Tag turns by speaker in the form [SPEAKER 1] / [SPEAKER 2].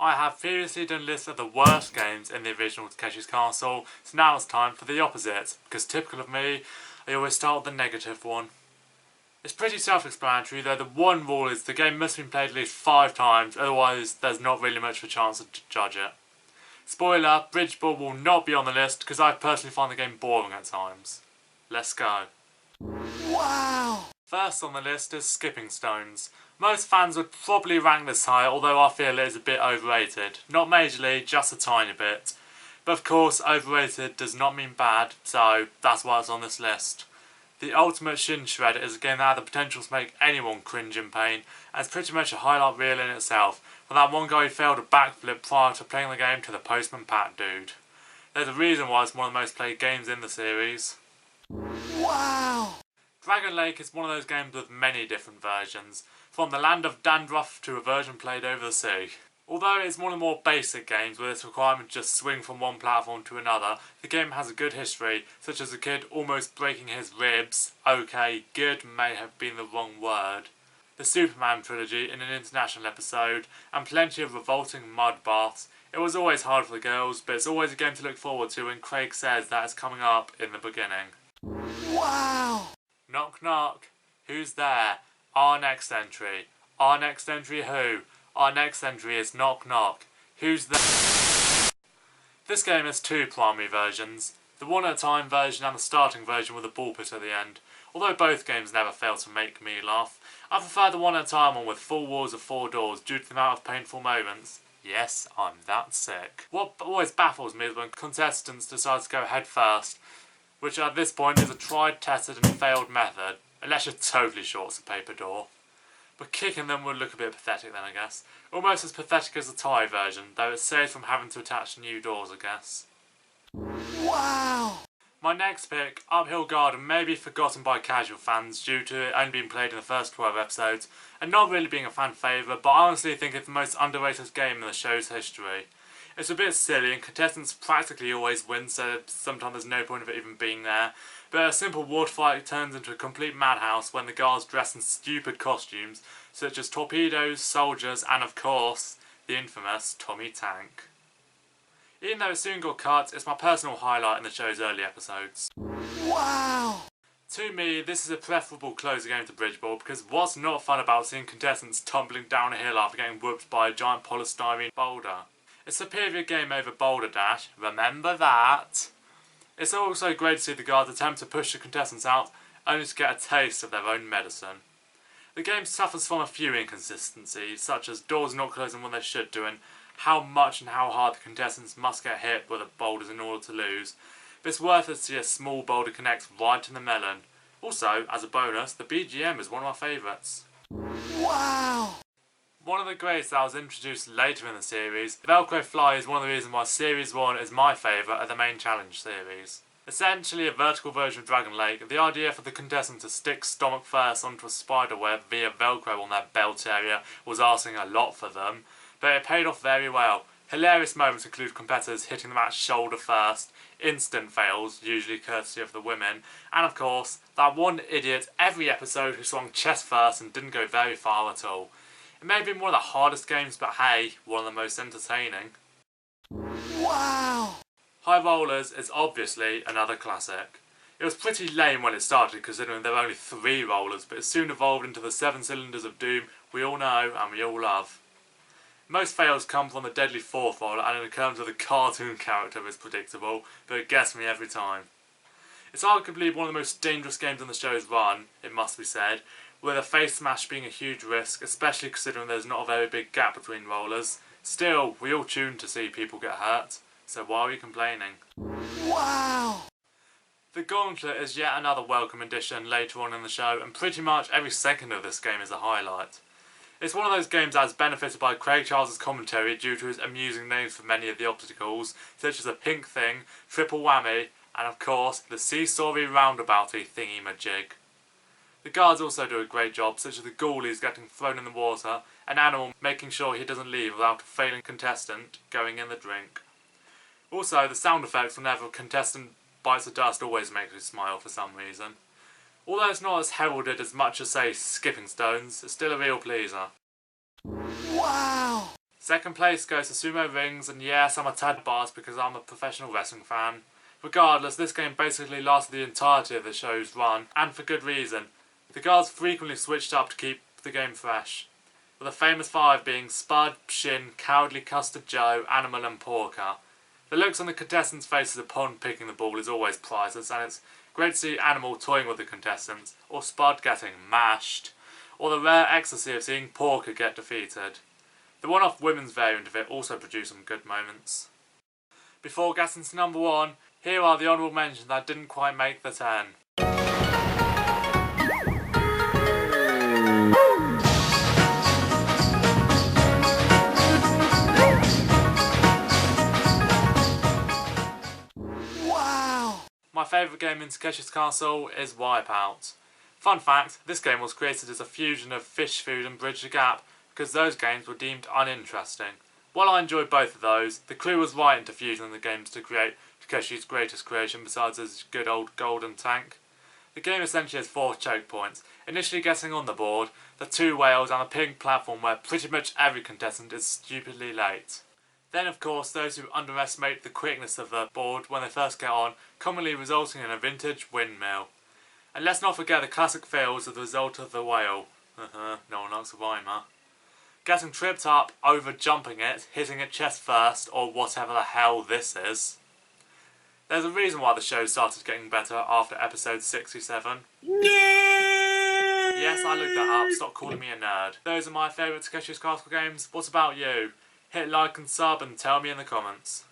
[SPEAKER 1] I have previously done lists of the worst games in the original Takeshi's Castle, so now it's time for the opposite, because typical of me, I always start with the negative one. It's pretty self-explanatory, though the one rule is the game must have been played at least 5 times, otherwise there's not really much of a chance to judge it. Spoiler, Bridgeball will not be on the list because I personally find the game boring at times. Let's go.
[SPEAKER 2] Wow!
[SPEAKER 1] First on the list is Skipping Stones. Most fans would probably rank this high, although I feel it is a bit overrated. Not majorly, just a tiny bit. But of course, overrated does not mean bad, so that's why it's on this list. The ultimate shin shredder is a game that had the potential to make anyone cringe in pain, and it's pretty much a highlight reel in itself, from that one guy who failed a backflip prior to playing the game to the Postman Pat dude. There's a reason why it's one of the most played games in the series.
[SPEAKER 2] Wow!
[SPEAKER 1] Dragon Lake is one of those games with many different versions, from the land of dandruff to a version played over the sea. Although it is one of the more basic games with its requirement to just swing from one platform to another, the game has a good history, such as a kid almost breaking his ribs. Okay, good may have been the wrong word. The Superman trilogy in an international episode, and plenty of revolting mud baths. It was always hard for the girls, but it's always a game to look forward to when Craig says that it's coming up in the beginning.
[SPEAKER 2] Wow!
[SPEAKER 1] Knock knock. Who's there? Our next entry. Our next entry who? Our next entry is Knock Knock. Who's there? This game has 2 primary versions. The one at a time version and the starting version with a ball pit at the end. Although both games never fail to make me laugh, I prefer the one at a time one with full walls of 4 doors due to the amount of painful moments. Yes, I'm that sick. What always baffles me is when contestants decide to go head first, which at this point is a tried, tested and failed method, unless you're totally short of a paper door. But kicking them would look a bit pathetic then, I guess. Almost as pathetic as the Thai version, though it saves from having to attach new doors, I guess.
[SPEAKER 2] Wow!
[SPEAKER 1] My next pick, Uphill Garden, may be forgotten by casual fans due to it only being played in the first 12 episodes, and not really being a fan favourite, but I honestly think it's the most underrated game in the show's history. It's a bit silly, and contestants practically always win, so sometimes there's no point of it even being there. But a simple water fight turns into a complete madhouse when the guards dress in stupid costumes, such as torpedoes, soldiers, and of course, the infamous Tommy Tank. Even though it soon got cut, it's my personal highlight in the show's early episodes.
[SPEAKER 2] Wow!
[SPEAKER 1] To me, this is a preferable closer game to Bridgeball because what's not fun about seeing contestants tumbling down a hill after getting whooped by a giant polystyrene boulder? It's a superior game over Boulder Dash, remember that! It's also great to see the guards attempt to push the contestants out, only to get a taste of their own medicine. The game suffers from a few inconsistencies, such as doors not closing when they should do, and how much and how hard the contestants must get hit with the boulders in order to lose. But it's worth it to see a small boulder connect right in the melon. Also, as a bonus, the BGM is one of my favourites.
[SPEAKER 2] Wow!
[SPEAKER 1] One of the greats that was introduced later in the series, Velcro Fly is one of the reasons why Series 1 is my favourite of the main challenge series. Essentially a vertical version of Dragon Lake, the idea for the contestant to stick stomach first onto a spider web via Velcro on their belt area was asking a lot for them, but it paid off very well. Hilarious moments include competitors hitting the match shoulder first, instant fails, usually courtesy of the women, and of course, that one idiot every episode who swung chest first and didn't go very far at all. It may have been one of the hardest games, but hey, one of the most entertaining.
[SPEAKER 2] Wow!
[SPEAKER 1] High Rollers is obviously another classic. It was pretty lame when it started considering there were only 3 rollers, but it soon evolved into the 7 cylinders of doom we all know and we all love. Most fails come from the deadly 4th roller, and in terms of the cartoon character is predictable, but it gets me every time. It's arguably one of the most dangerous games in the show's run, it must be said, with a face smash being a huge risk, especially considering there's not a very big gap between rollers. Still, we all tune to see people get hurt, so why are we complaining?
[SPEAKER 2] Wow!
[SPEAKER 1] The Gauntlet is yet another welcome addition later on in the show, and pretty much every second of this game is a highlight. It's one of those games that has benefited by Craig Charles' commentary due to his amusing names for many of the obstacles, such as the Pink Thing, Triple Whammy, and of course, the Seesawy Roundabouty thingy-majig. The guards also do a great job, such as the ghoulies getting thrown in the water, an animal making sure he doesn't leave without a failing contestant going in the drink. Also, the sound effects whenever a contestant bites the dust always makes me smile for some reason. Although it's not as heralded as much as, say, Skipping Stones, it's still a real pleaser.
[SPEAKER 2] Wow!
[SPEAKER 1] Second place goes to Sumo Bings, and yes, I'm a tad biased because I'm a professional wrestling fan. Regardless, this game basically lasted the entirety of the show's run, and for good reason. The guards frequently switched up to keep the game fresh, with the famous five being Spud, Shin, Cowardly Custard Joe, Animal and Porker. The looks on the contestants' faces upon picking the ball is always priceless, and it's great to see Animal toying with the contestants, or Spud getting mashed, or the rare ecstasy of seeing Porker get defeated. The one-off women's variant of it also produced some good moments. Before getting to number 1, here are the honourable mentions that didn't quite make the 10.
[SPEAKER 2] Wow!
[SPEAKER 1] My favourite game in Takeshi's Castle is Wipeouts. Fun fact, this game was created as a fusion of Fish Food and Bridge the Gap because those games were deemed uninteresting. While I enjoyed both of those, the crew was right into fusing the games to create Takeshi's greatest creation besides his good old golden tank. The game essentially has 4 choke points, initially getting on the board, the 2 whales and a pink platform where pretty much every contestant is stupidly late. Then of course those who underestimate the quickness of the board when they first get on, commonly resulting in a vintage windmill. And let's not forget the classic fails as the result of the whale. No one likes a rhymer. Getting tripped up, over jumping it, hitting it chest first, or whatever the hell this is. There's a reason why the show started getting better after episode 67. Yes, I looked that up, stop calling me a nerd. Those are my favourite Takeshi's Castle games. What about you? Hit like and sub and tell me in the comments.